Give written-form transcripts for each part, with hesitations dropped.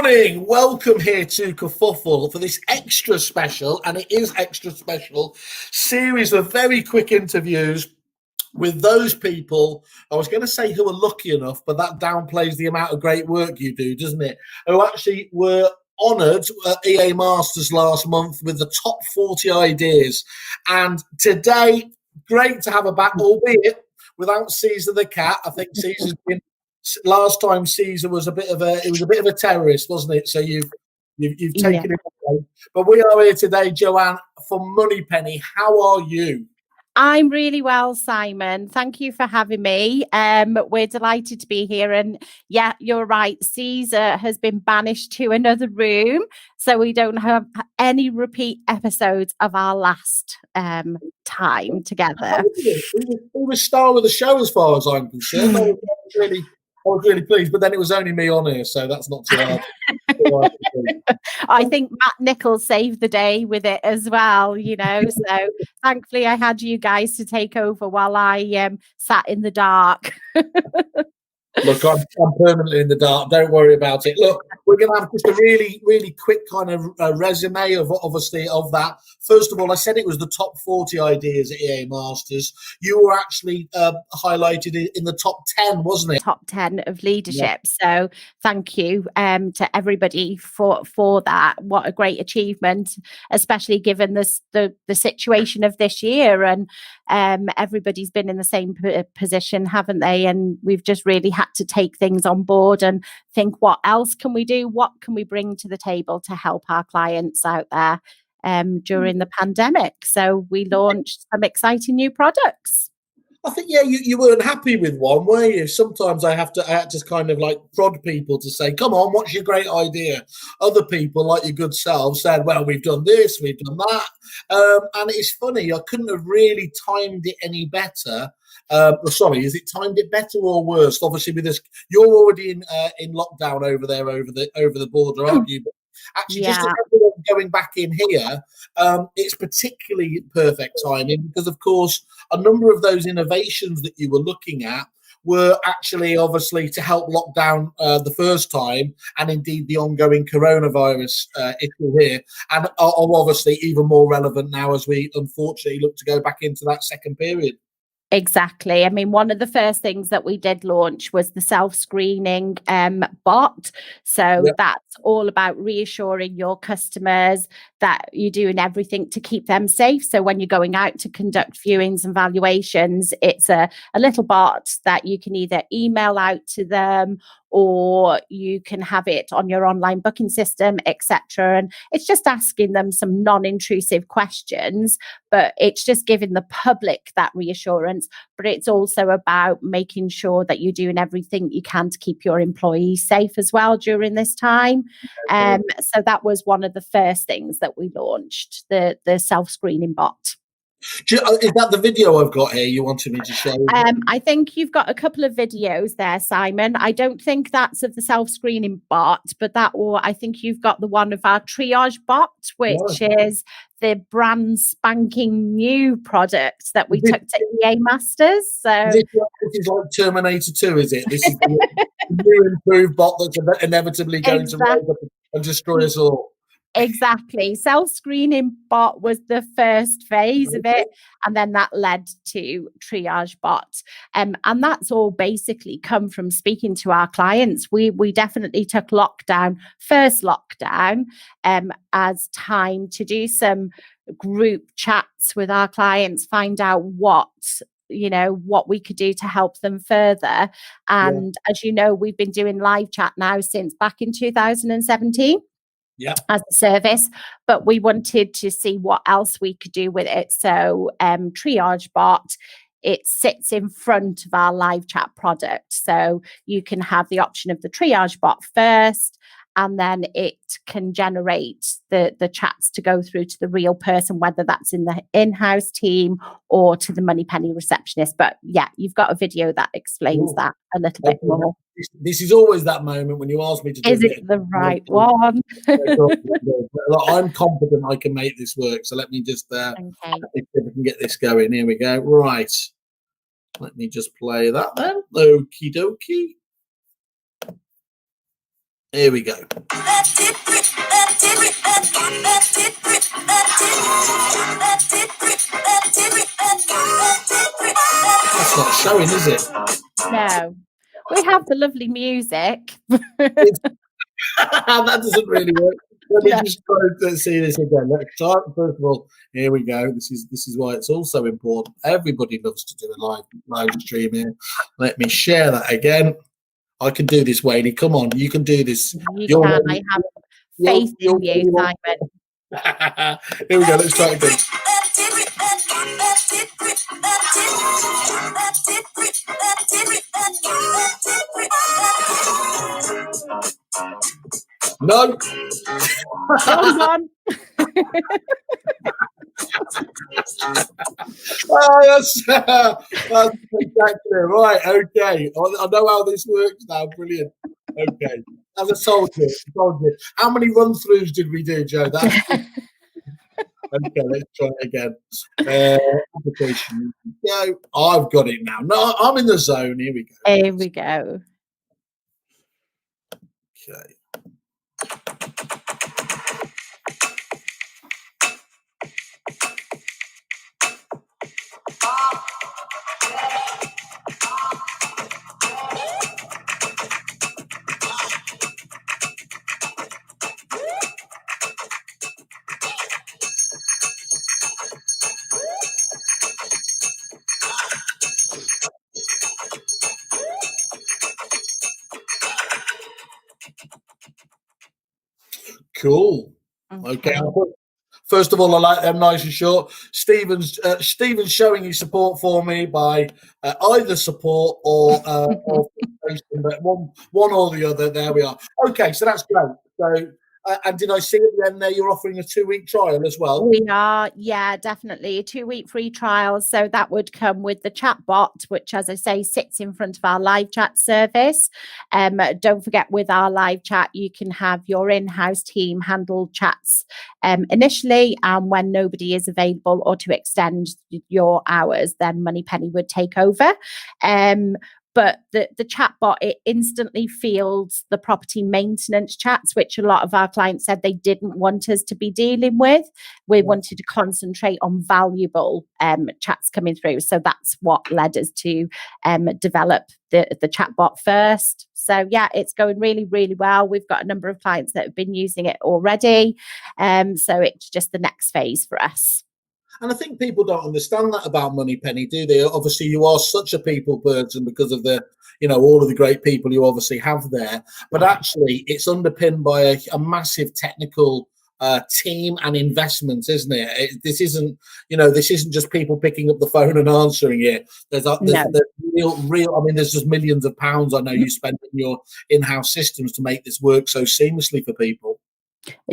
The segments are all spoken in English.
morning. Welcome here to Kerfuffle for this extra special, and it is extra special, series of very quick interviews with those people, I was going to say who are lucky enough, but that downplays the amount of great work you do, doesn't it? Who actually were honoured at EA Masters last month with the top 40 ideas. And today, great to have her back, albeit without Caesar the cat. I think Caesar's been... Last time Caesar was a bit of a terrorist, wasn't it? So you've taken it away. But we are here today, Joanne, for Moneypenny. How are you? I'm really well, Simon. Thank you for having me. We're delighted to be here. And yeah, you're right. Caesar has been banished to another room, so we don't have any repeat episodes of our last time together. He was star of the show as far as I'm concerned. I was really pleased, but then it was only me on here, so that's not too hard. I think Matt Nichols saved the day with it as well, so thankfully I had you guys to take over while I sat in the dark. Look, I'm permanently in the dark. Don't worry about it. Look, we're going to have just a really, really quick kind of resume of that. First of all, I said it was the top 40 ideas at EA Masters. You were actually highlighted in the top 10, wasn't it? Top 10 of leadership. Yeah. So thank you to everybody for that. What a great achievement, especially given the situation of this year. And everybody's been in the same position, haven't they? And we've just really had to take things on board and think, what else can we do? What can we bring to the table to help our clients out there during the pandemic? So we launched some exciting new products. I think, yeah, you weren't happy with one, were you? Sometimes I had to kind of like prod people to say, come on, what's your great idea? Other people, like your good self, said, well, we've done this, we've done that. And it's funny, I couldn't have really timed it any better. Sorry, is it timed it better or worse? Obviously, with this, you're already in lockdown over there, over the border, aren't you? But actually, just as everyone going back in here, it's particularly perfect timing because, of course, a number of those innovations that you were looking at were actually obviously to help lock down the first time, and indeed the ongoing coronavirus issue here, and are obviously even more relevant now as we unfortunately look to go back into that second period. Exactly. I mean, one of the first things that we did launch was the self-screening bot. So that's all about reassuring your customers that you're doing everything to keep them safe. So when you're going out to conduct viewings and valuations, it's a little bot that you can either email out to them or you can have it on your online booking system, etc. And it's just asking them some non-intrusive questions, but it's just giving the public that reassurance. But it's also about making sure that you're doing everything you can to keep your employees safe as well during this time. So that was one of the first things that we launched, the self-screening bot. Is that the video I've got here you wanted me to show? I think you've got a couple of videos there, Simon. I don't think that's of the self-screening bot, but I think you've got the one of our triage bot, which is the brand spanking new product that we took to EA Masters. So this is like Terminator 2, is it? This is the new improved bot that's inevitably going to rise up and destroy us all. Exactly. Self-screening bot was the first phase of it, and then that led to triage bot. And that's all basically come from speaking to our clients. We definitely took first lockdown, as time to do some group chats with our clients, find out what we could do to help them further. And as you know, we've been doing live chat now since back in 2017. As a service, but we wanted to see what else we could do with it. So triage bot, it sits in front of our live chat product. So you can have the option of the triage bot first, and then it can generate the chats to go through to the real person, whether that's in the in-house team or to the Moneypenny receptionist. But yeah, you've got a video that explains that a little bit more. This is always that moment when you ask me to do it. Is it the right one? I'm confident I can make this work. So let me just if we can get this going. Here we go. Right. Let me just play that then. Okie dokie. Here we go. That's not showing, is it? No. We have the lovely music. That doesn't really work. Let me No. just try to see this again. Let's start. First of all, here we go. This is why it's also important. Everybody loves to do a live stream here. Let me share that again. I can do this, Wayne. Come on, you can do this. You can. I have faith in you, Simon. Here we go. Let's try it again. No. Come on. Oh, that's spectacular. Right, okay. I know how this works now. Brilliant. Okay. As I told you. How many run-throughs did we do, Joe? That's okay, let's try it again. Application. Yeah, I've got it now. No, I'm in the zone. Here we go. Here we go. Okay. Cool. Okay. First of all, I like them nice and short. Stephen's showing his support for me by either support or but one or the other. There we are. Okay, so that's great. So, and did I see at the end there you're offering a 2-week trial as well? We are, yeah, definitely a 2-week free trial. So that would come with the chat bot, which, as I say, sits in front of our live chat service. Don't forget, with our live chat, you can have your in-house team handle chats initially, and when nobody is available or to extend your hours, then Moneypenny would take over. But the chatbot, it instantly fields the property maintenance chats, which a lot of our clients said they didn't want us to be dealing with. We wanted to concentrate on valuable chats coming through. So that's what led us to develop the chatbot first. So yeah, it's going really, really well. We've got a number of clients that have been using it already. So it's just the next phase for us. And I think people don't understand that about Moneypenny, do they? Obviously, you are such a people person because of the, all of the great people you obviously have there. But actually, it's underpinned by a massive technical team and investment, isn't it? This isn't just people picking up the phone and answering it. There's real. I mean, there's just millions of pounds I know you spend in your in-house systems to make this work so seamlessly for people.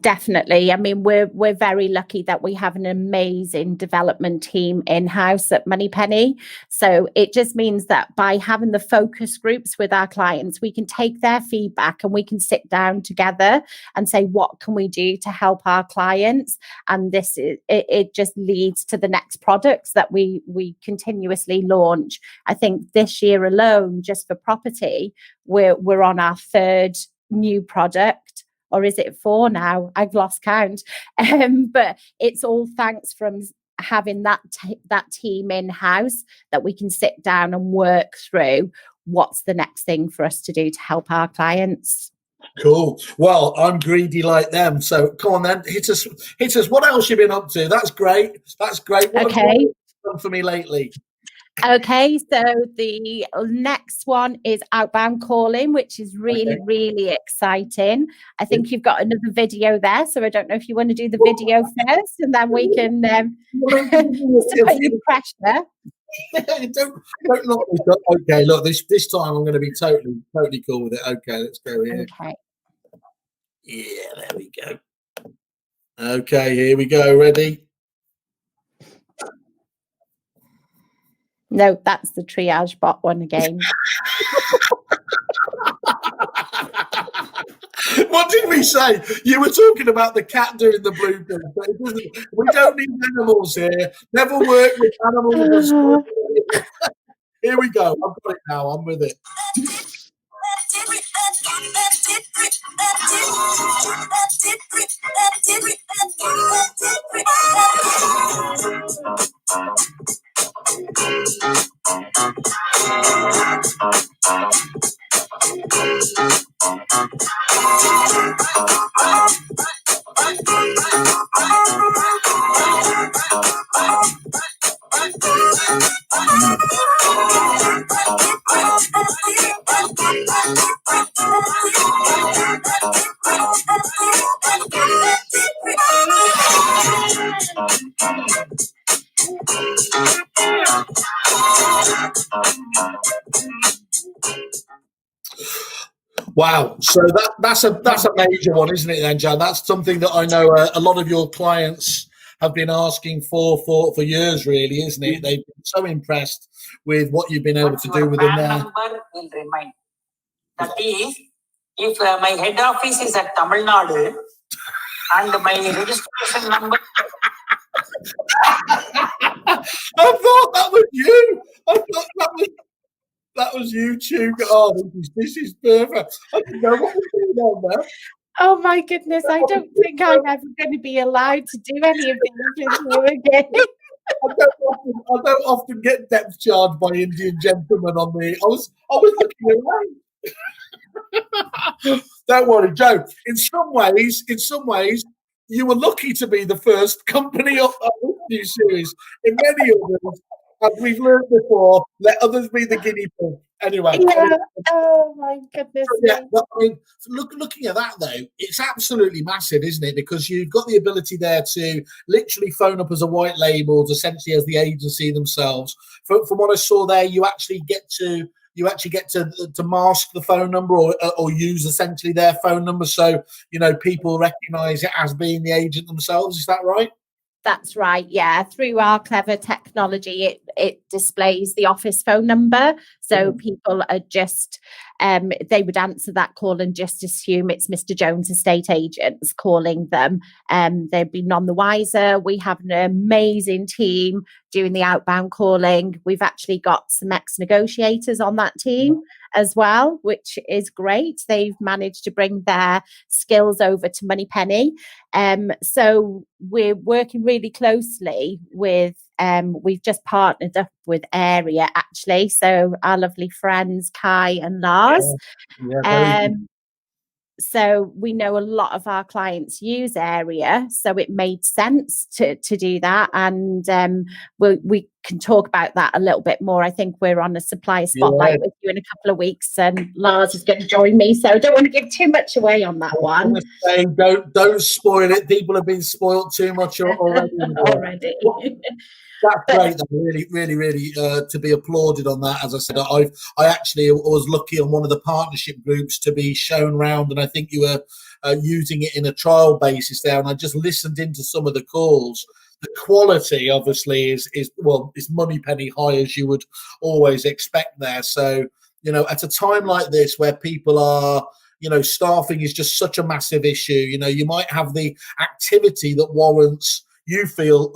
Definitely. I mean, we're very lucky that we have an amazing development team in-house at Moneypenny. So it just means that by having the focus groups with our clients, we can take their feedback and we can sit down together and say, what can we do to help our clients? And it just leads to the next products that we continuously launch. I think this year alone, just for property, we're on our 3rd new product. Or is it 4 now? I've lost count. But it's all thanks from having that team in-house that we can sit down and work through what's the next thing for us to do to help our clients. Cool. Well, I'm greedy like them. So come on then, hit us. What else you been up to? That's great. What have you done for me lately? Okay, so the next one is outbound calling, which is really, really exciting. I think you've got another video there, so I don't know if you want to do the video first, and then we can put your pressure. Don't knock me. Okay, look, this time I'm going to be totally cool with it. Okay, let's go here. Okay. Yeah, there we go. Okay, here we go. Ready? No, that's the triage bot one again. What did we say? You were talking about the cat doing the blueprint. We don't need animals here. Never work with animals. Here we go. I've got it now. I'm with it. Wow, so that's a major one, isn't it? Then, Jan, that's something that I know a lot of your clients have been asking for years, really, isn't it? They've been so impressed with what you've been able to do within there. Number will remain. That is, if my head office is at Tamil Nadu and my registration number. I thought that was you. I thought that was YouTube. Oh, this is perfect. I didn't know what was going on there. Oh my goodness, I don't think I'm ever going to be allowed to do any of these with you again. I don't often get depth charged by Indian gentlemen on the. I was looking away. Don't worry, Joe. In some ways, you were lucky to be the first company of this new series. In many others, as we've learned before, let others be the guinea pig. Anyway. Yeah. Oh my goodness. Yeah, but, I mean, looking at that though, it's absolutely massive, isn't it? Because you've got the ability there to literally phone up as a white label, essentially as the agency themselves. From what I saw there, you actually get to mask the phone number or use essentially their phone number, so people recognise it as being the agent themselves. Is that right? That's right. Yeah. Through our clever technology, it displays the office phone number. So people are just, they would answer that call and just assume it's Mr. Jones estate agents calling them. They'd be none the wiser. We have an amazing team doing the outbound calling. We've actually got some ex-negotiators on that team as well, which is great. They've managed to bring their skills over to Moneypenny. So we're working really closely with, we've just partnered up with Area actually. So our lovely friends, Kai and Lars. Yeah, so we know a lot of our clients use Area, so it made sense to do that, and we can talk about that a little bit more. I think we're on a Supplier Spotlight with you in a couple of weeks, and Lars is going to join me, so I don't want to give too much away on that one. Say, don't spoil it. People have been spoiled too much already. That's great. Really, to be applauded on that. As I said, I actually was lucky on one of the partnership groups to be shown round, and I think you were using it in a trial basis there. And I just listened into some of the calls. The quality, obviously, is Moneypenny high, as you would always expect there. So at a time like this where people are. Staffing is just such a massive issue. You might have the activity that warrants you feel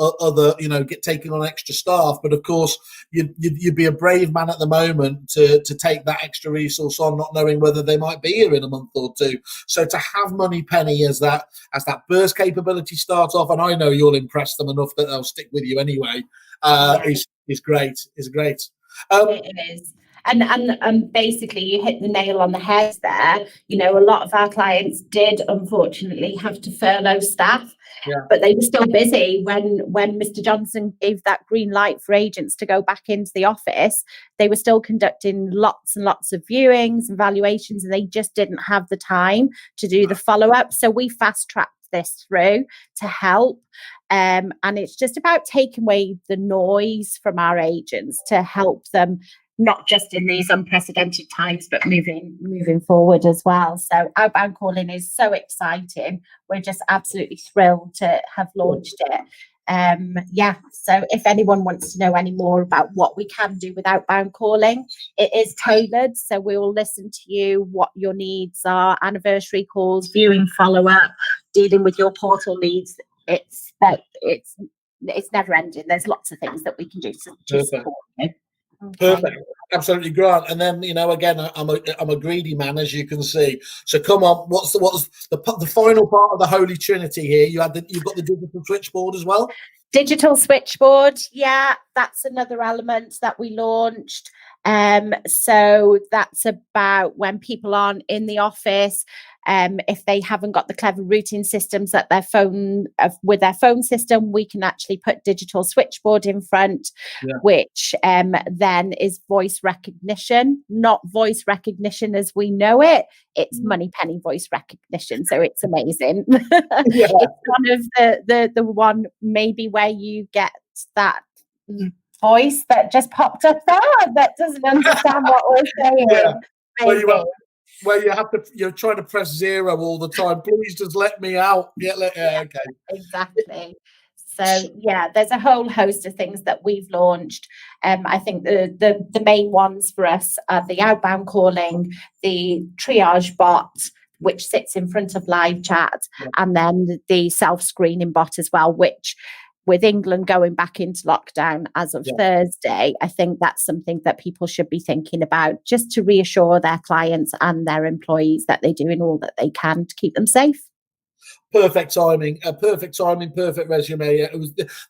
get taking on extra staff, but of course you'd be a brave man at the moment to take that extra resource on, not knowing whether they might be here in a month or two. So to have Moneypenny as that burst capability start off, and I know you'll impress them enough that they'll stick with you anyway. Is great. It is. And basically you hit the nail on the head there. A lot of our clients did unfortunately have to furlough staff, but they were still busy when Mr. Johnson gave that green light for agents to go back into the office. They were still conducting lots and lots of viewings and valuations, and they just didn't have the time to do the follow-up. So we fast-tracked this through to help. And it's just about taking away the noise from our agents to help them, not just in these unprecedented times, but moving forward as well. So outbound calling is so exciting. We're just absolutely thrilled to have launched it. So if anyone wants to know any more about what we can do with outbound calling, it is tailored. So we will listen to you, what your needs are, anniversary calls, viewing follow-up, dealing with your portal leads. It's never ending. There's lots of things that we can do to support you. Perfect. Absolutely, Grant. And then, you know, again, I'm a greedy man, as you can see. So come on, what's the final part of the Holy Trinity here? You've got the digital switchboard as well. Digital switchboard, yeah, that's another element that we launched. So that's about when people aren't in the office, if they haven't got the clever routing systems at their phone with their phone system, we can actually put digital switchboard in front, which then is voice recognition, not voice recognition as we know it. It's Moneypenny voice recognition, so it's amazing. It's one of the one maybe where you get that voice that just popped up there that doesn't understand what we're saying. Where you have to, you're trying to press 0 all the time. Please just let me out. Okay. Exactly. So yeah, there's a whole host of things that we've launched. I think the main ones for us are the outbound calling, the triage bot, which sits in front of live chat, and then the self-screening bot as well, which with England going back into lockdown as of Thursday, I think that's something that people should be thinking about, just to reassure their clients and their employees that they're doing all that they can to keep them safe. Perfect timing, perfect resume.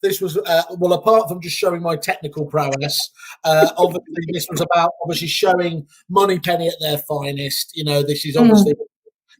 This was well, apart from just showing my technical prowess, obviously this was about showing Moneypenny at their finest. You know, this is obviously.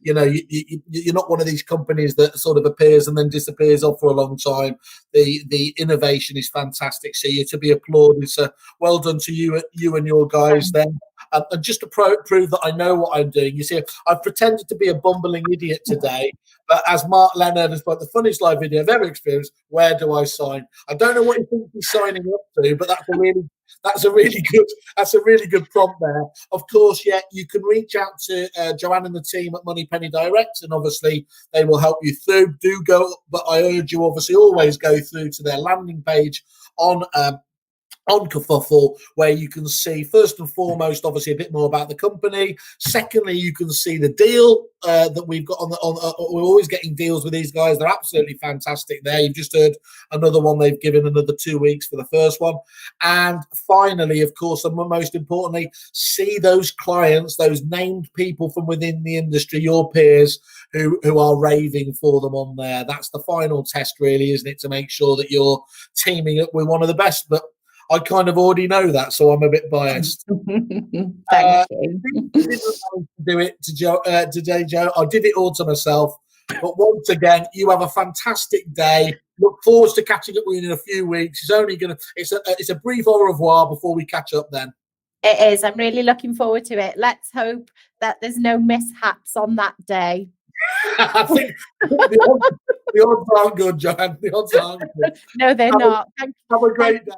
You know, you're not one of these companies that sort of appears and then disappears off for a long time. The innovation is fantastic. So you're to be applauded. So well done to you and your guys there. And just to prove that I know what I'm doing, you see, I've pretended to be a bumbling idiot today, but as Mark Leonard has put, the funniest live video I've ever experienced, where do I sign? I don't know what you think he's signing up to, but that's a really good prompt there. Of course, you can reach out to Joanne and the team at Moneypenny Direct, and obviously they will help you through. Do go, but I urge you obviously always go through to their landing page on Kerfuffle, where you can see first and foremost, obviously, a bit more about the company. Secondly, you can see the deal that we've got we're always getting deals with these guys. They're absolutely fantastic there. You've just heard another one. They've given another 2 weeks for the first one. And finally, of course, and most importantly, see those clients, those named people from within the industry, your peers who are raving for them on there. That's the final test, really, isn't it, to make sure that you're teaming up with one of the best. But I kind of already know that, so I'm a bit biased. Thank you. I didn't do it today, Joe. I did it all to myself. But once again, you have a fantastic day. Look forward to catching up with you in a few weeks. It's a brief au revoir before we catch up then. It is. I'm really looking forward to it. Let's hope that there's no mishaps on that day. I think the odds aren't good, Joanne. The odds aren't good. No, they're not. Have a great day.